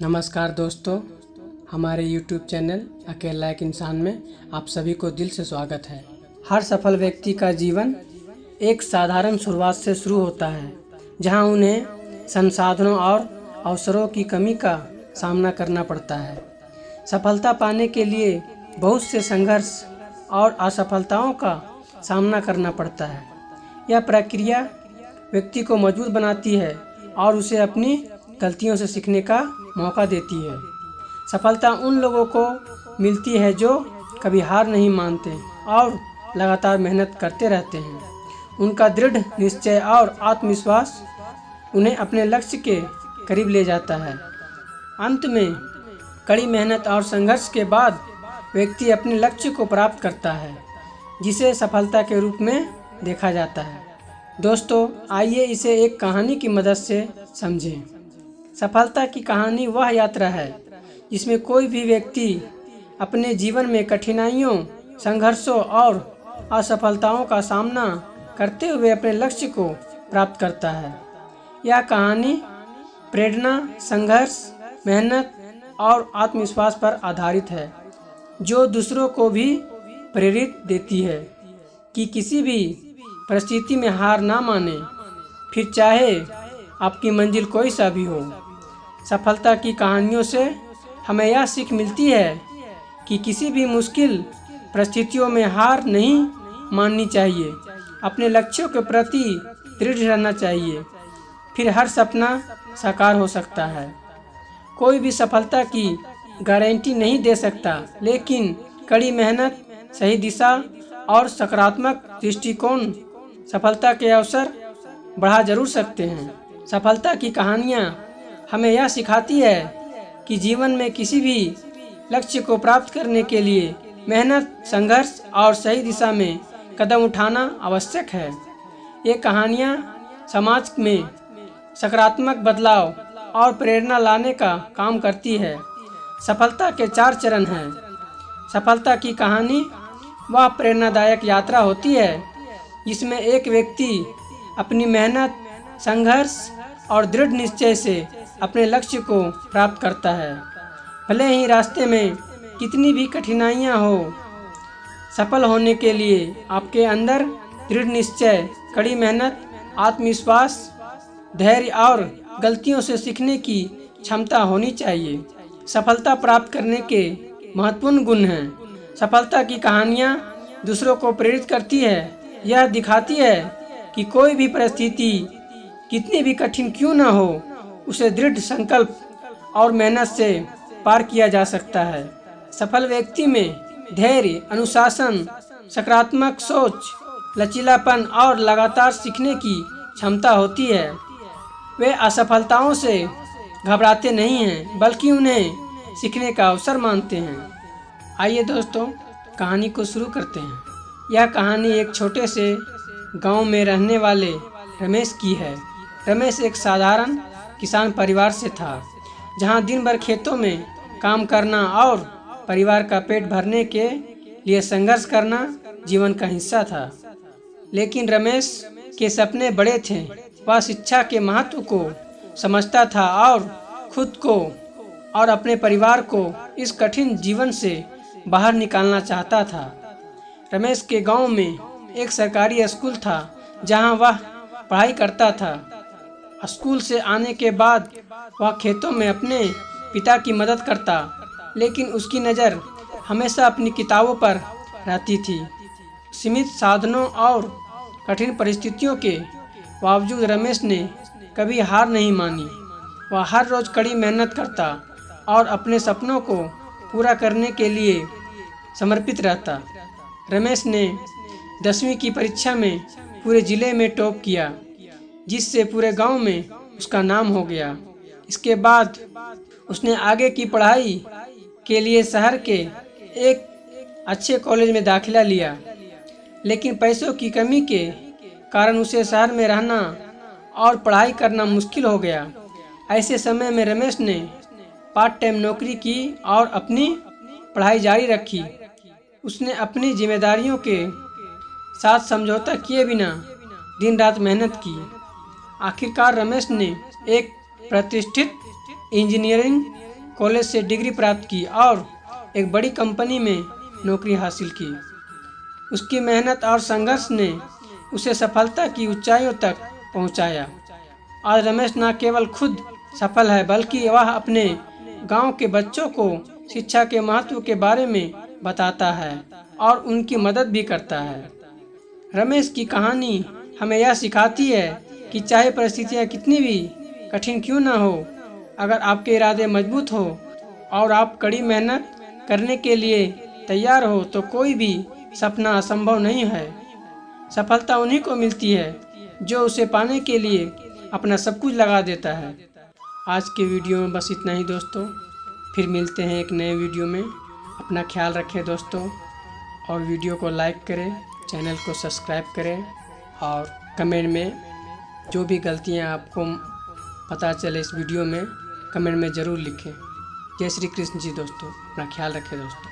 नमस्कार दोस्तों, हमारे YouTube चैनल अकेला एक इंसान में आप सभी को दिल से स्वागत है। हर सफल व्यक्ति का जीवन एक साधारण शुरुआत से शुरू होता है, जहां उन्हें संसाधनों और अवसरों की कमी का सामना करना पड़ता है। सफलता पाने के लिए बहुत से संघर्ष और असफलताओं का सामना करना पड़ता है। यह प्रक्रिया व्यक्ति को मजबूत बनाती है और उसे अपनी गलतियों से सीखने का मौका देती है। सफलता उन लोगों को मिलती है जो कभी हार नहीं मानते और लगातार मेहनत करते रहते हैं। उनका दृढ़ निश्चय और आत्मविश्वास उन्हें अपने लक्ष्य के करीब ले जाता है। अंत में कड़ी मेहनत और संघर्ष के बाद व्यक्ति अपने लक्ष्य को प्राप्त करता है, जिसे सफलता के रूप में देखा जाता है। दोस्तों, आइए इसे एक कहानी की मदद से समझें। सफलता की कहानी वह यात्रा है जिसमें कोई भी व्यक्ति अपने जीवन में कठिनाइयों, संघर्षों और असफलताओं का सामना करते हुए अपने लक्ष्य को प्राप्त करता है। यह कहानी प्रेरणा, संघर्ष, मेहनत और आत्मविश्वास पर आधारित है, जो दूसरों को भी प्रेरित देती है कि किसी भी परिस्थिति में हार ना माने, फिर चाहे आपकी मंजिल कोई सा भी हो। सफलता की कहानियों से हमें यह सीख मिलती है कि किसी भी मुश्किल परिस्थितियों में हार नहीं माननी चाहिए। अपने लक्ष्यों के प्रति दृढ़ रहना चाहिए, फिर हर सपना साकार हो सकता है। कोई भी सफलता की गारंटी नहीं दे सकता, लेकिन कड़ी मेहनत, सही दिशा और सकारात्मक दृष्टिकोण सफलता के अवसर बढ़ा जरूर सकते हैं। सफलता की कहानियाँ हमें यह सिखाती है कि जीवन में किसी भी लक्ष्य को प्राप्त करने के लिए मेहनत, संघर्ष और सही दिशा में कदम उठाना आवश्यक है। ये कहानियाँ समाज में सकारात्मक बदलाव और प्रेरणा लाने का काम करती है। सफलता के 4 चरण हैं। सफलता की कहानी वह प्रेरणादायक यात्रा होती है जिसमें एक व्यक्ति अपनी मेहनत, संघर्ष और दृढ़ निश्चय से अपने लक्ष्य को प्राप्त करता है। भले ही रास्ते में कितनी भी कठिनाइयाँ हो, सफल होने के लिए आपके अंदर दृढ़ निश्चय, कड़ी मेहनत, आत्मविश्वास, धैर्य और गलतियों से सीखने की क्षमता होनी चाहिए। सफलता प्राप्त करने के महत्वपूर्ण गुण हैं। सफलता की कहानियाँ दूसरों को प्रेरित करती है। यह दिखाती है कि कोई भी परिस्थिति कितनी भी कठिन क्यों न हो, उसे दृढ़ संकल्प और मेहनत से पार किया जा सकता है। सफल व्यक्ति में धैर्य, अनुशासन, सकारात्मक सोच, लचीलापन और लगातार सीखने की क्षमता होती है। वे असफलताओं से घबराते नहीं हैं, बल्कि उन्हें सीखने का अवसर मानते हैं। आइए दोस्तों, कहानी को शुरू करते हैं। यह कहानी एक छोटे से गांव में रहने वाले रमेश की है। रमेश एक साधारण किसान परिवार से था, जहां दिन भर खेतों में काम करना और परिवार का पेट भरने के लिए संघर्ष करना जीवन का हिस्सा था। लेकिन रमेश के सपने बड़े थे। वह शिक्षा के महत्व को समझता था और खुद को और अपने परिवार को इस कठिन जीवन से बाहर निकालना चाहता था। रमेश के गांव में एक सरकारी स्कूल था, जहां वह पढ़ाई करता था। स्कूल से आने के बाद वह खेतों में अपने पिता की मदद करता, लेकिन उसकी नज़र हमेशा अपनी किताबों पर रहती थी। सीमित साधनों और कठिन परिस्थितियों के बावजूद रमेश ने कभी हार नहीं मानी। वह हर रोज़ कड़ी मेहनत करता और अपने सपनों को पूरा करने के लिए समर्पित रहता। रमेश ने 10वीं की परीक्षा में पूरे ज़िले में टॉप किया, जिससे पूरे गांव में उसका नाम हो गया। इसके बाद उसने आगे की पढ़ाई के लिए शहर के एक अच्छे कॉलेज में दाखिला लिया, लेकिन पैसों की कमी के कारण उसे शहर में रहना और पढ़ाई करना मुश्किल हो गया। ऐसे समय में रमेश ने पार्ट टाइम नौकरी की और अपनी पढ़ाई जारी रखी। उसने अपनी जिम्मेदारियों के साथ समझौता किए बिना दिन रात मेहनत की। आखिरकार रमेश ने एक प्रतिष्ठित इंजीनियरिंग कॉलेज से डिग्री प्राप्त की और एक बड़ी कंपनी में नौकरी हासिल की। उसकी मेहनत और संघर्ष ने उसे सफलता की ऊंचाइयों तक पहुंचाया। आज रमेश न केवल खुद सफल है बल्कि वह अपने गांव के बच्चों को शिक्षा के महत्व के बारे में बताता है और उनकी मदद भी करता है। रमेश की कहानी हमें यह सिखाती है कि चाहे परिस्थितियाँ कितनी भी कठिन क्यों न हो, अगर आपके इरादे मजबूत हो और आप कड़ी मेहनत करने के लिए तैयार हो तो कोई भी सपना असंभव नहीं है। सफलता उन्हीं को मिलती है जो उसे पाने के लिए अपना सब कुछ लगा देता है। आज के वीडियो में बस इतना ही दोस्तों, फिर मिलते हैं एक नए वीडियो में। अपना ख्याल रखें दोस्तों, और वीडियो को लाइक करें, चैनल को सब्सक्राइब करें और कमेंट में जो भी गलतियां आपको पता चले इस वीडियो में कमेंट में ज़रूर लिखें। जय श्री कृष्ण जी दोस्तों, अपना ख्याल रखें दोस्तों।